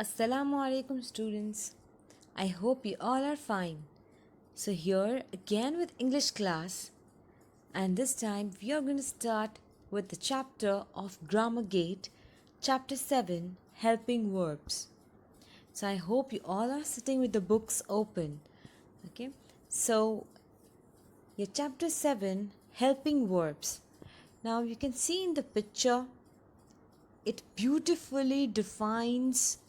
Assalamu alaikum students. I hope you all are fine. So here again with English class, and this time we are going to start with the chapter of Grammar Gate, chapter 7, helping verbs. So I hope you all are sitting with the books open. Okay? So your chapter 7, helping verbs. Now you can see in the picture it beautifully defines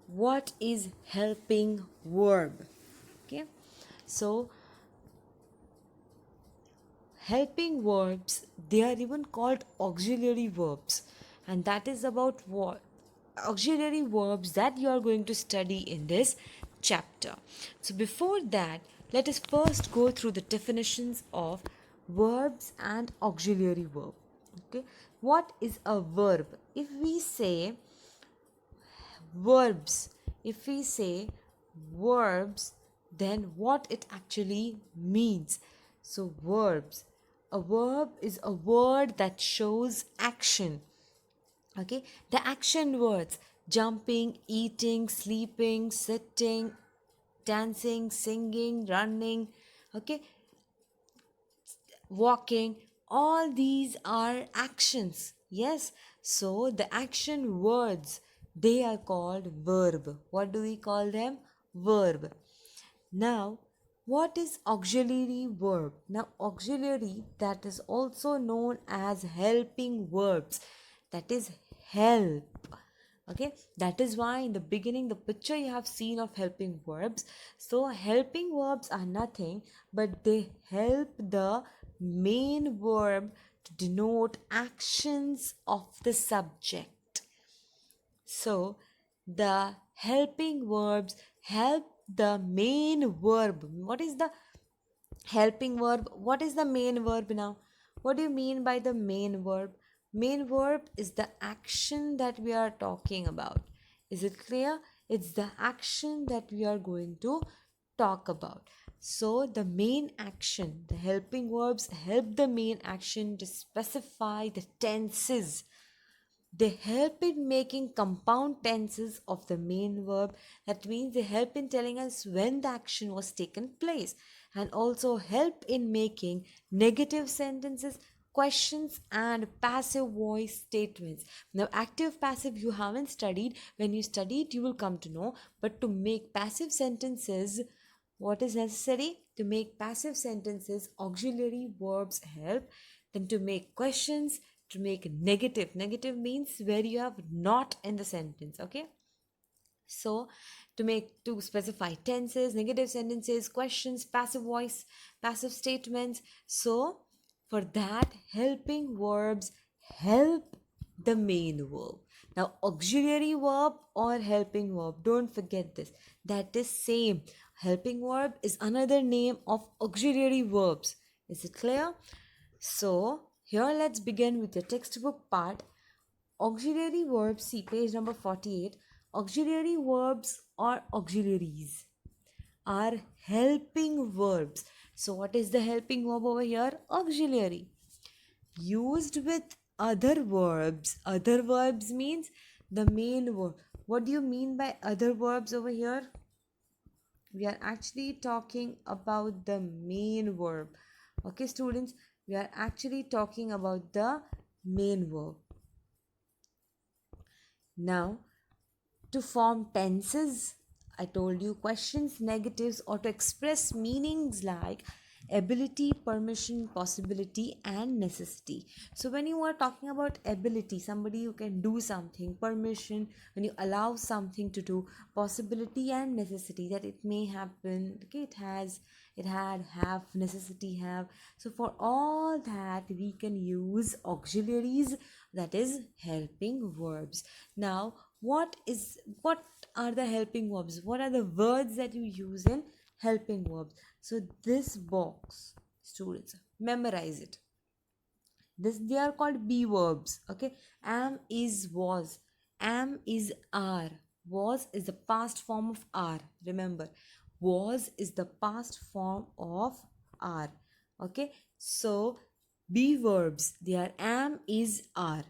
what is helping verb. Okay, so helping verbs, they are even called auxiliary verbs, and that is about what auxiliary verbs that you are going to study in this chapter. So before that, let us first go through the definitions of verbs and auxiliary verb. Okay, what is a verb? Verbs if we say verbs, then what it actually means. So verbs, a verb is a word that shows action. Okay, the action words: jumping, eating, sleeping, sitting, dancing, singing, running, okay, walking, all these are actions. Yes, so the action words, they are called verb. What do we call them? Verb. Now, what is auxiliary verb? Now, auxiliary, that is also known as helping verbs, that is help. Okay, that is why in the beginning the picture you have seen of helping verbs. So helping verbs are nothing but they help the main verb to denote actions of the subject. So the helping verbs help the main verb. What is the helping verb? What is the main verb now? What do you mean by the main verb? Main verb is the action that we are talking about. Is it clear? It's the action that we are going to talk about. So the main action, the helping verbs help the main action to specify the tenses. They help in making compound tenses of the main verb. That means they help in telling us when the action was taken place, and also help in making negative sentences, questions, and passive voice statements. Now, active passive you haven't studied. When you study it, you will come to know. But to make passive sentences, what is necessary? To make passive sentences, auxiliary verbs help. Then to make questions, to make negative means where you have not in the sentence. Okay, so to specify tenses, negative sentences, questions, passive voice, passive statements. So for that, helping verbs help the main verb. Now auxiliary verb or helping verb, don't forget this, that is same. Helping verb is another name of auxiliary verbs. Is it clear? So here let's begin with the textbook part. Auxiliary verbs, see page number 48. Auxiliary verbs or auxiliaries are helping verbs. So what is the helping verb over here? Auxiliary. Used with other verbs. Other verbs means the main verb. What do you mean by other verbs over here? We are actually talking about the main verb. Okay, students, we are actually talking about the main verb. Now, to form tenses, I told you questions, negatives, or to express meanings like ability, permission, possibility, and necessity. So when you are talking about ability, somebody who can do something, permission, when you allow something to do, possibility and necessity, that it may happen. Okay, it had, have, necessity, have. So for all that we can use auxiliaries, that is helping verbs. Now what are the helping verbs? What are the words that you use in helping verbs? So this box, students, memorize it. This, they are called be verbs. Okay, am is was, am is are, was is the past form of are. Remember, was is the past form of are. Okay, so be verbs, they are am, is, are.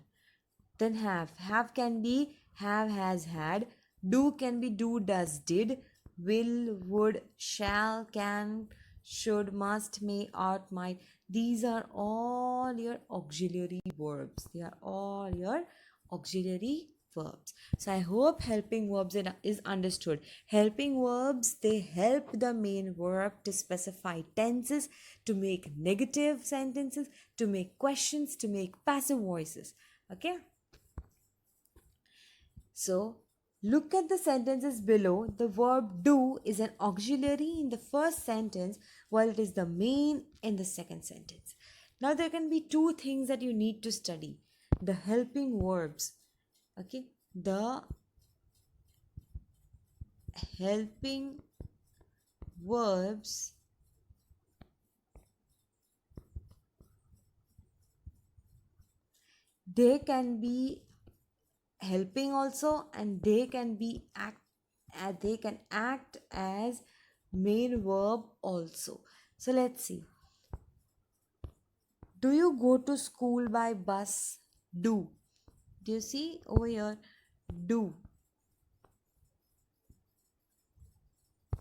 Then have can be have, has, had. Do can be do, does, did. Will, would, shall, can, should, must, may, ought, might. These are all your auxiliary verbs. They are all your auxiliary verbs. So I hope helping verbs is understood. Helping verbs, they help the main verb to specify tenses, to make negative sentences, to make questions, to make passive voices. Okay. So, look at the sentences below. The verb do is an auxiliary in the first sentence while it is the main in the second sentence. Now, there can be two things that you need to study: the helping verbs. Okay, the helping verbs, they can be helping also, and they can act as main verb also. So let's see. Do you go to school by bus? Do. Do you see over here? Do.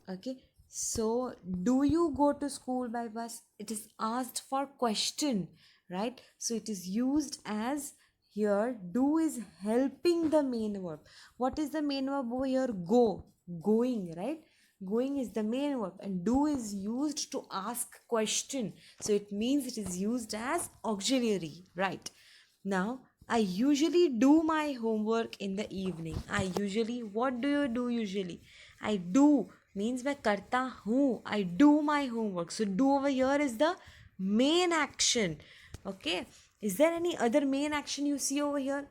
Okay. So, do you go to school by bus? It is asked for question, right? So, it is used as here. Do is helping the main verb. What is the main verb over here? Go. Going, right? Going is the main verb, and do is used to ask question. So, it means it is used as auxiliary, right? Now, I usually do my homework in the evening. What do you do usually? I do means मैं करता हूँ. I do my homework. So, do over here is the main action. Okay. Is there any other main action you see over here?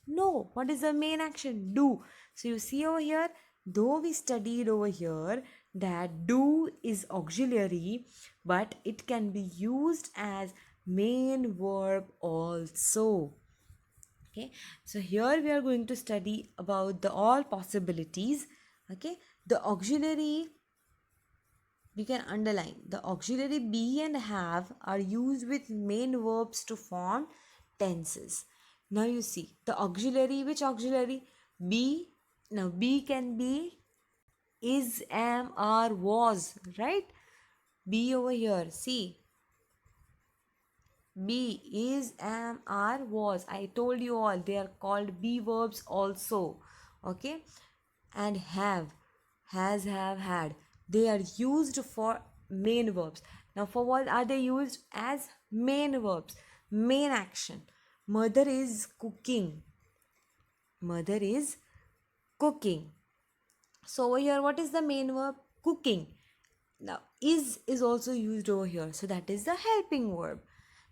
No. What is the main action? Do. So, you see over here, though we studied over here that do is auxiliary, but it can be used as main verb also. Okay, so here we are going to study about the all possibilities. Okay, the auxiliary, we can underline the auxiliary be and have are used with main verbs to form tenses. Now you see the auxiliary, which auxiliary? Be. Now be can be is, am, are, was, right? Be over here, see, be, is, am, are, was. I told you all they are called be verbs also. Okay. And have, has, have, had. They are used for main verbs. Now, for what are they used? As main verbs, main action. Mother is cooking. Mother is cooking. So, over here, what is the main verb? Cooking. Now, is also used over here. So, that is the helping verb.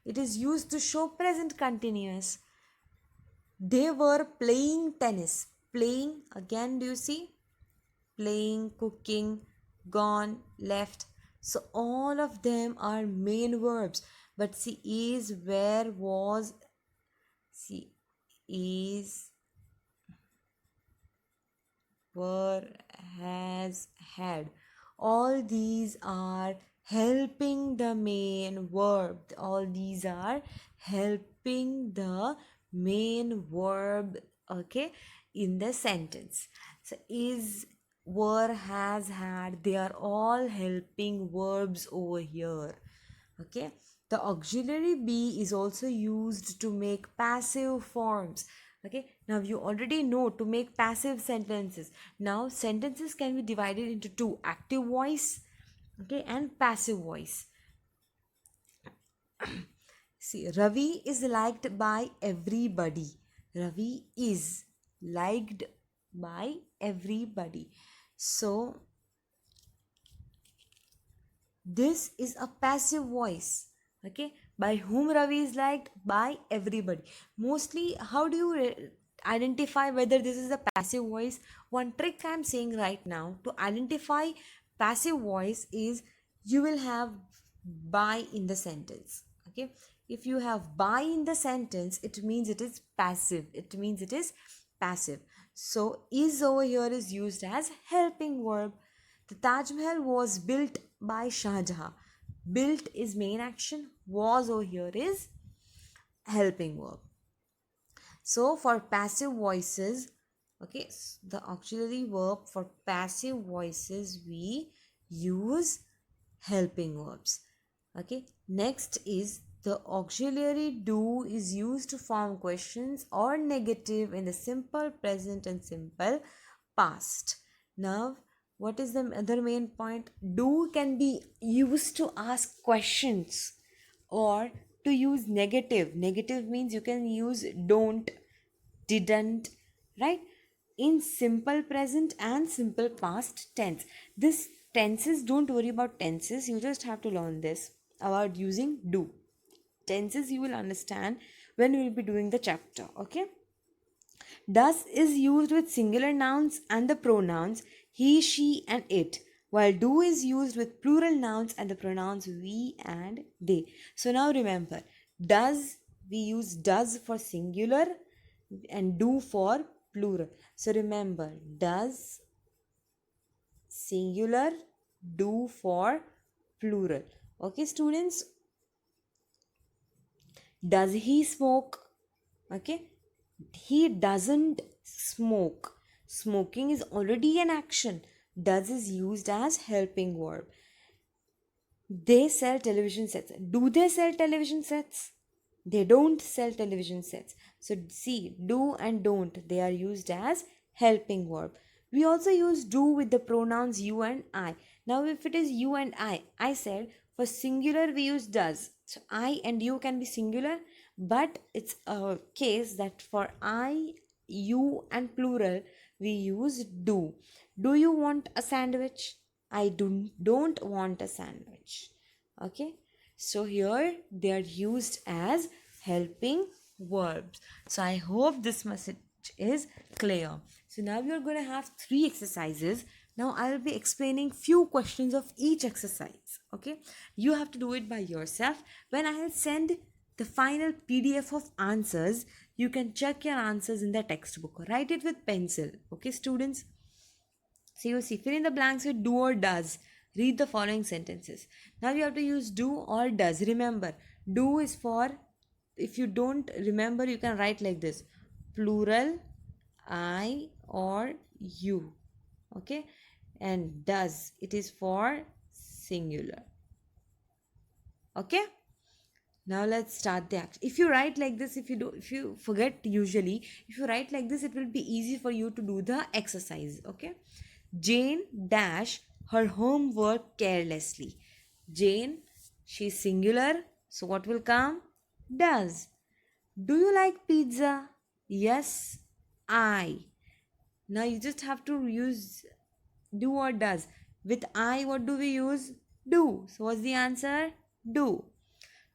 It is used to show present continuous. They were playing tennis. Playing, again, do you see? Playing, cooking, gone, left. So, all of them are main verbs. But see, is, where, was, see, is, were, has, had. All these are helping the main verb. All these are helping the main verb, okay, in the sentence. So, is, were, has, had, they are all helping verbs over here. Okay, the auxiliary be is also used to make passive forms. Okay, now you already know to make passive sentences. Now sentences can be divided into two: active voice, okay, and passive voice. See, Ravi is liked by everybody. Ravi is liked by everybody. So this is a passive voice. Okay, by whom Ravi is liked? By everybody. Mostly, how do you identify whether this is a passive voice? One trick I'm saying right now to identify passive voice is you will have by in the sentence. Okay, if you have by in the sentence, it means it is passive. It means it is passive. So is over here is used as helping verb. The Taj Mahal was built by Shah Jahan. Built is main action, was over here is helping verb. So for passive voices, Okay, the auxiliary verb for passive voices we use helping verbs. Okay, next is the auxiliary do is used to form questions or negative in the simple present and simple past. Now, what is the other main point? Do can be used to ask questions or to use negative. Negative means you can use don't, didn't, right? In simple present and simple past tense. This tenses, don't worry about tenses, you just have to learn this about using do. Tenses you will understand when we will be doing the chapter, okay? Does is used with singular nouns and the pronouns he, she, and it, while do is used with plural nouns and the pronouns we and they. So now remember, does, we use does for singular and do for plural. So remember, does singular, do for plural. Okay, students, does he smoke? Okay, he doesn't smoke. Smoking is already an action. Does is used as helping verb. They sell television sets. Do they sell television sets? They don't sell television sets. So see, do and don't, they are used as helping verb. We also use do with the pronouns you and I. Now if it is you and I said for singular we use does. So I and you can be singular, but it's a case that for I, you and plural we use do. Do you want a sandwich? I don't want a sandwich. Okay, so here they are used as helping verbs. So I hope this message is clear. So now we are going to have 3 exercises. Now I will be explaining few questions of each exercise. Okay, you have to do it by yourself. When I will send the final PDF of answers, you can check your answers in the textbook. Write it with pencil. Okay, students. So you see, fill in the blanks with do or does. Read the following sentences. Now you have to use do or does. Remember, do is for, if you don't remember, you can write like this: plural, I or you. Okay, and does, it is for singular. Okay. Now let's start the action. If you write like this, if you forget usually, if you write like this, it will be easy for you to do the exercise. Okay. Jane dash her homework carelessly. Jane, she's singular. So what will come? Does. Do you like pizza? Yes, I. Now you just have to use do or does. With I, what do we use? Do. So what's the answer? Do.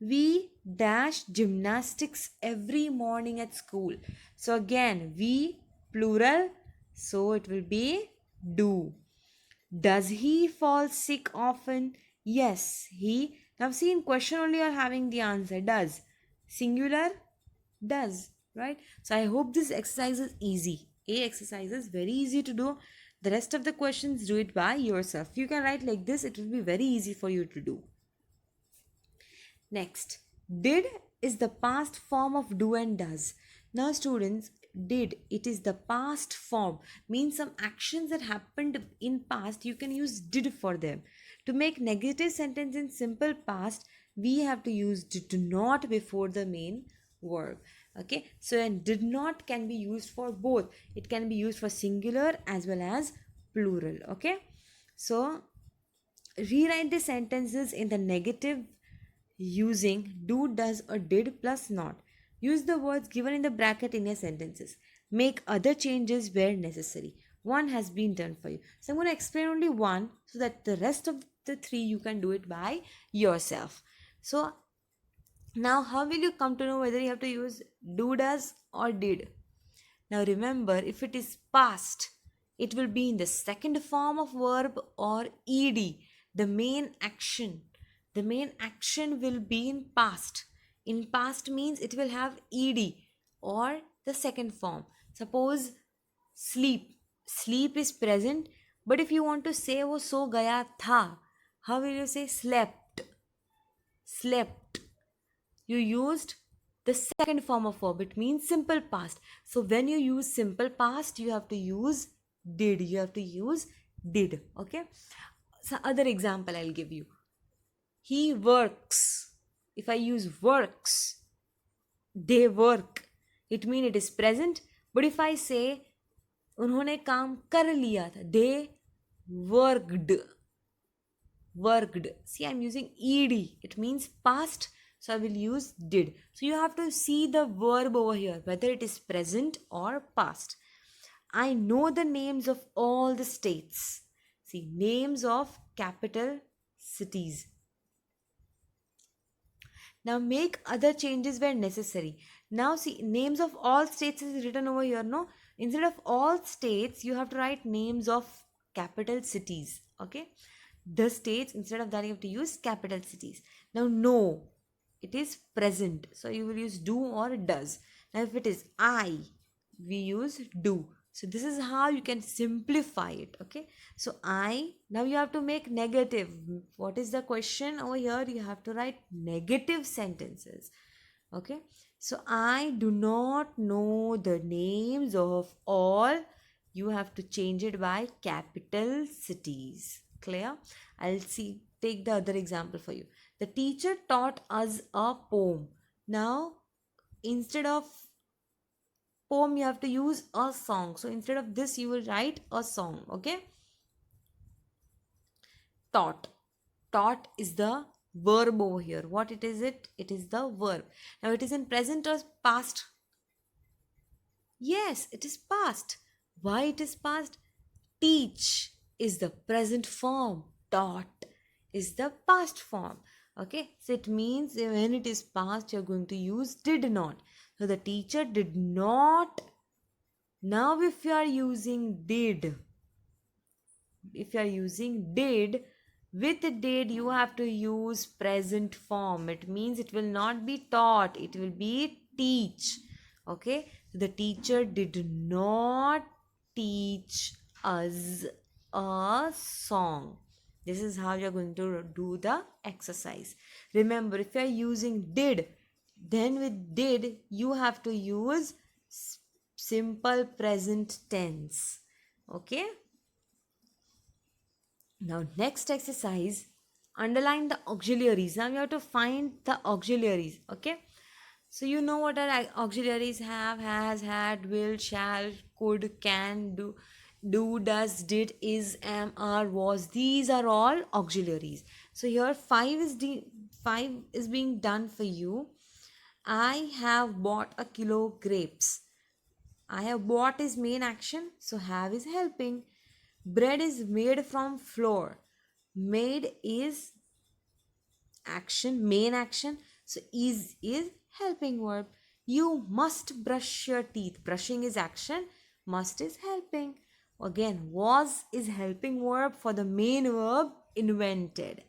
We dash gymnastics every morning at school. So again, we plural, so it will be do. Does he fall sick often? Yes, he. Now see, in question only you are having the answer. Does. Singular, does. Right? So I hope this exercise is easy. A exercise is very easy to do. The rest of the questions do it by yourself. You can write like this, it will be very easy for you to do. Next, did is the past form of do and does. Now, students, did, it is the past form, means some actions that happened in past, you can use did for them. To make negative sentence in simple past, we have to use did not before the main verb. Okay, so and did not can be used for both. It can be used for singular as well as plural. Okay, so rewrite the sentences in the negative using do, does, or did plus not. Use the words given in the bracket in your sentences. Make other changes where necessary. One has been done for you. So I'm going to explain only one so that the rest of the 3 you can do it by yourself. So now how will you come to know whether you have to use do, does, or did? Now remember, if it is past, it will be in the second form of verb or ed, the main action. The main action will be in past. In past means it will have ed or the second form. Suppose sleep. Sleep is present, but if you want to say wo so gaya tha, how will you say slept? Slept. You used the second form of verb. It means simple past. So when you use simple past, you have to use did. You have to use did. Okay. So other example I'll give you. He works. If I use works, they work. It means it is present. But if I say उन्होंने काम कर लिया था, they worked. Worked. See, I'm using ed. It means past, so I will use did. So you have to see the verb over here, whether it is present or past. I know the names of all the states. See, names of capital cities. Now make other changes where necessary. Now see, names of all states is written over here, no? Instead of all states, you have to write names of capital cities. Okay? The states, instead of that, you have to use capital cities. Now no, it is present. So you will use do or does. Now if it is I, we use do. So this is how you can simplify it. Okay. So I, now you have to make negative. What is the question over here? You have to write negative sentences. Okay. So I do not know the names of all. You have to change it by capital cities. Clear? I'll see. Take the other example for you. The teacher taught us a poem. Now, instead of poem, you have to use a song. So instead of this, you will write a song. Okay? Taught. Taught is the verb over here. What it is? It is the verb. Now it is in present or past? Yes, it is past. Why it is past? Teach is the present form. Taught is the past form. Okay, so it means when it is past, you're going to use did not. So the teacher did not. Now if you are using did, if you are using did, with did you have to use present form. It means it will not be taught, it will be teach. Okay, the teacher did not teach us a song. This is how you're going to do the exercise. Remember, if you're using did, then with did you have to use simple present tense. Okay. Now next exercise, underline the auxiliaries. Now you have to find the auxiliaries. Okay. So you know what our auxiliaries have: has, had, will, shall, could, can, do, does, did, is, am, are, was. These are all auxiliaries. So here five is being done for you. I have bought a kilo grapes. I have bought is main action, so have is helping. Bread is made from flour. Made is action, main action, so is helping verb. You must brush your teeth. Brushing is action, must is helping. Again, was is helping verb for the main verb invented.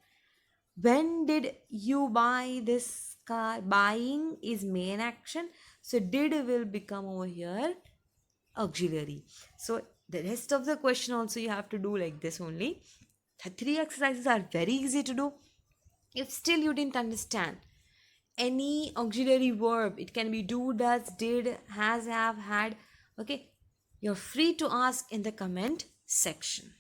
When did you buy this car? Buying is main action, so did will become over here auxiliary. So the rest of the question also you have to do like this only. The three exercises are very easy to do. If still you didn't understand any auxiliary verb, it can be do, does, did, has, have, had. Okay, you're free to ask in the comment section.